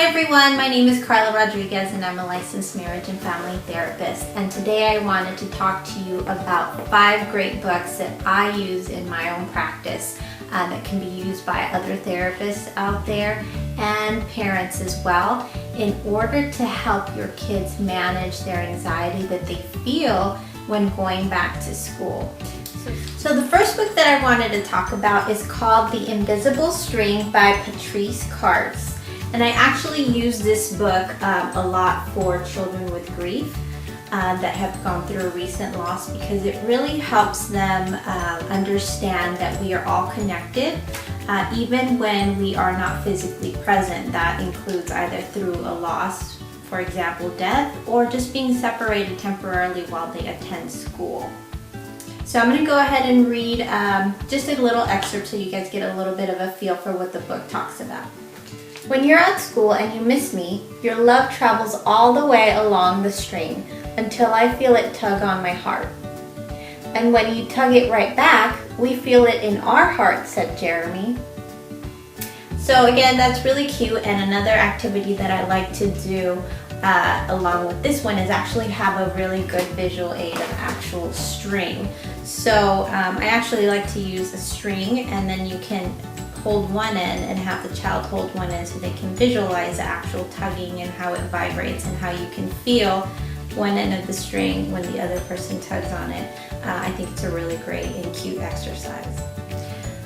everyone, my name is Karla Rodriguez and I'm a licensed marriage and family therapist, and today I wanted to talk to you about 5 great books that I use in my own practice that can be used by other therapists out there and parents as well in order to help your kids manage their anxiety that they feel when going back to school. So the first book that I wanted to talk about is called The Invisible String by Patrice Karts. And I actually use this book a lot for children with grief that have gone through a recent loss, because it really helps them understand that we are all connected, even when we are not physically present. That includes either through a loss, for example, death, or just being separated temporarily while they attend school. So I'm going to go ahead and read just a little excerpt so you guys get a little bit of a feel for what the book talks about. When you're at school and you miss me, your love travels all the way along the string until I feel it tug on my heart. And when you tug it right back, we feel it in our heart, said Jeremy. So again, that's really cute, and another activity that I like to do along with this one is actually have a really good visual aid of actual string. So I actually like to use a string, and then you can hold one end and have the child hold one end so they can visualize the actual tugging and how it vibrates and how you can feel one end of the string when the other person tugs on it. I think it's a really great and cute exercise.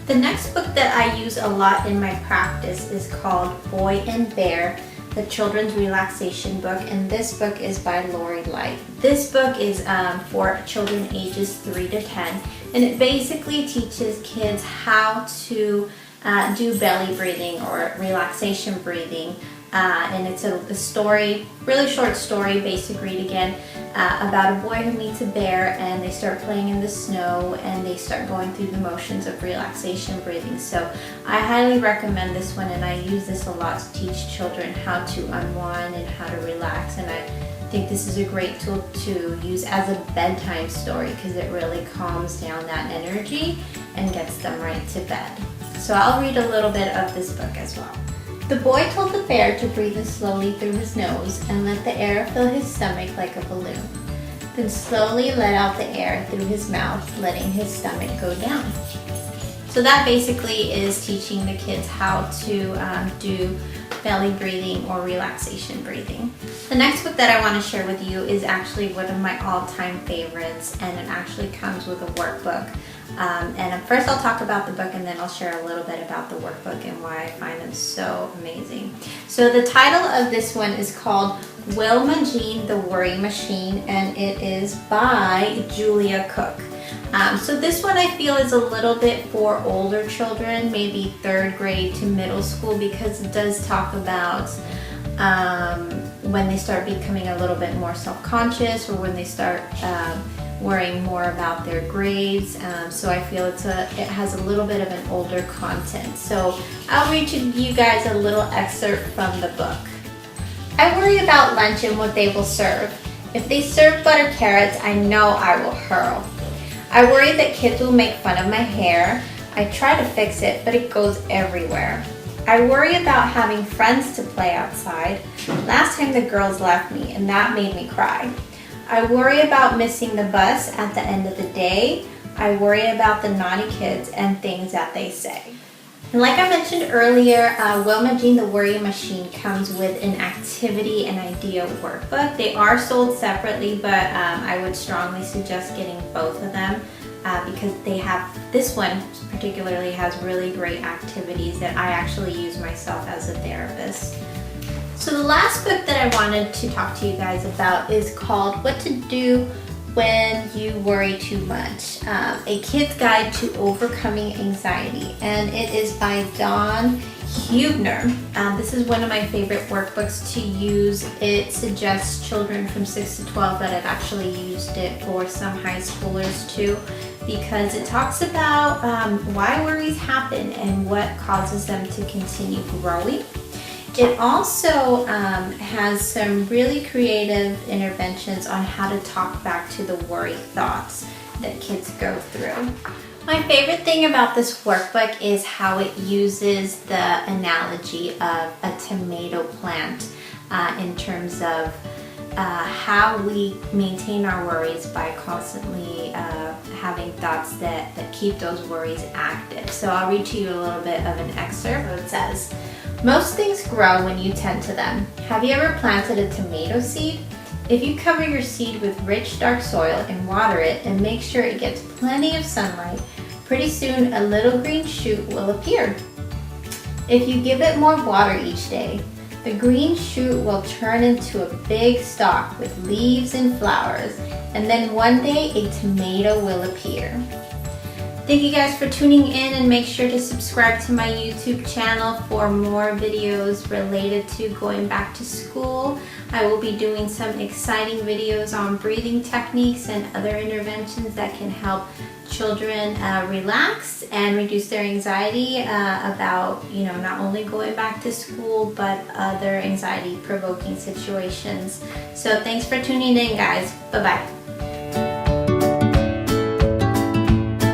The next book that I use a lot in my practice is called Boy and Bear, the Children's Relaxation Book, and this book is by Lori Light. This book is for children ages 3 to 10, and it basically teaches kids how to do belly breathing or relaxation breathing, and it's a story, really short story, basic read again, about a boy who meets a bear, and they start playing in the snow and they start going through the motions of relaxation breathing. So I highly recommend this one, and I use this a lot to teach children how to unwind and how to relax, and I think this is a great tool to use as a bedtime story because it really calms down that energy and gets them right to bed. So I'll read a little bit of this book as well. The boy told the bear to breathe in slowly through his nose and let the air fill his stomach like a balloon. Then slowly let out the air through his mouth, letting his stomach go down. So that basically is teaching the kids how to do belly breathing or relaxation breathing. The next book that I want to share with you is actually one of my all-time favorites, and it actually comes with a workbook. And first I'll talk about the book, and then I'll share a little bit about the workbook and why I find them so amazing. So the title of this one is called Wilma Jean the Worry Machine, and it is by Julia Cook. So this one I feel is a little bit for older children, maybe 3rd grade to middle school, because it does talk about when they start becoming a little bit more self-conscious, or when they start worrying more about their grades. So I feel it has a little bit of an older content. So I'll read you guys a little excerpt from the book. I worry about lunch and what they will serve. If they serve butter carrots, I know I will hurl. I worry that kids will make fun of my hair. I try to fix it, but it goes everywhere. I worry about having friends to play outside. Last time the girls left me, and that made me cry. I worry about missing the bus at the end of the day. I worry about the naughty kids and things that they say. And like I mentioned earlier, Wilma Jean the Worry Machine comes with an activity and idea workbook. They are sold separately, but I would strongly suggest getting both of them because this one particularly has really great activities that I actually use myself as a therapist. So the last book that I wanted to talk to you guys about is called What to Do When You Worry Too Much, A Kid's Guide to Overcoming Anxiety, and it is by Dawn Huebner. This is one of my favorite workbooks to use. It suggests children from 6 to 12, but I've actually used it for some high schoolers too, because it talks about why worries happen and what causes them to continue growing. It also has some really creative interventions on how to talk back to the worry thoughts that kids go through. My favorite thing about this workbook is how it uses the analogy of a tomato plant in terms of how we maintain our worries by constantly having thoughts that keep those worries active. So I'll read to you a little bit of an excerpt. It says, "Most things grow when you tend to them. Have you ever planted a tomato seed? If you cover your seed with rich, dark soil and water it and make sure it gets plenty of sunlight, pretty soon a little green shoot will appear. If you give it more water each day, the green shoot will turn into a big stalk with leaves and flowers, and then one day a tomato will appear." Thank you guys for tuning in, and make sure to subscribe to my YouTube channel for more videos related to going back to school. I will be doing some exciting videos on breathing techniques and other interventions that can help children relax and reduce their anxiety about, not only going back to school, but other anxiety provoking situations. So thanks for tuning in, guys. Bye-bye.